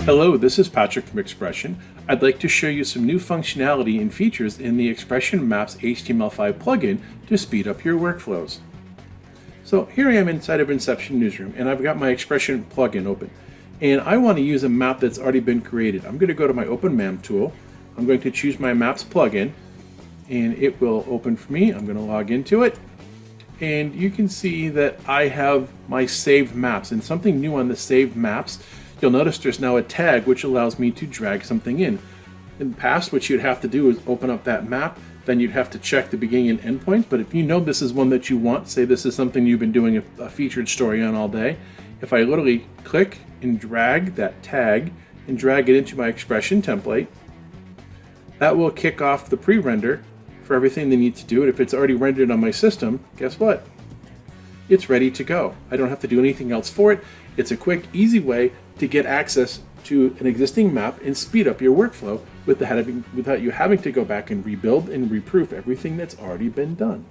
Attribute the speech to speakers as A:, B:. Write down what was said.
A: Hello, this is Patrick from XPression. I'd like to show you some new functionality and features in the XPression Maps HTML5 plugin to speed up your workflows. So here I am inside of Inception Newsroom, and I've got my XPression plugin open. And I want to use a map that's already been created. I'm going to go to my Open MAP tool. I'm going to choose my Maps plugin, and it will open for me. I'm going to log into it. And you can see that I have my saved maps, and something new on the saved maps, you'll notice there's now a tag which allows me to drag something in. In the past, what you'd have to do is open up that map, then you'd have to check the beginning and end point. But if you know this is one that you want, say this is something you've been doing a featured story on all day, if I literally click and drag that tag and drag it into my XPression template, that will kick off the pre-render for everything they need to do. And if it's already rendered on my system, guess what? It's ready to go. I don't have to do anything else for it. It's a quick, easy way to get access to an existing map and speed up your workflow without you having to go back and rebuild and reproof everything that's already been done.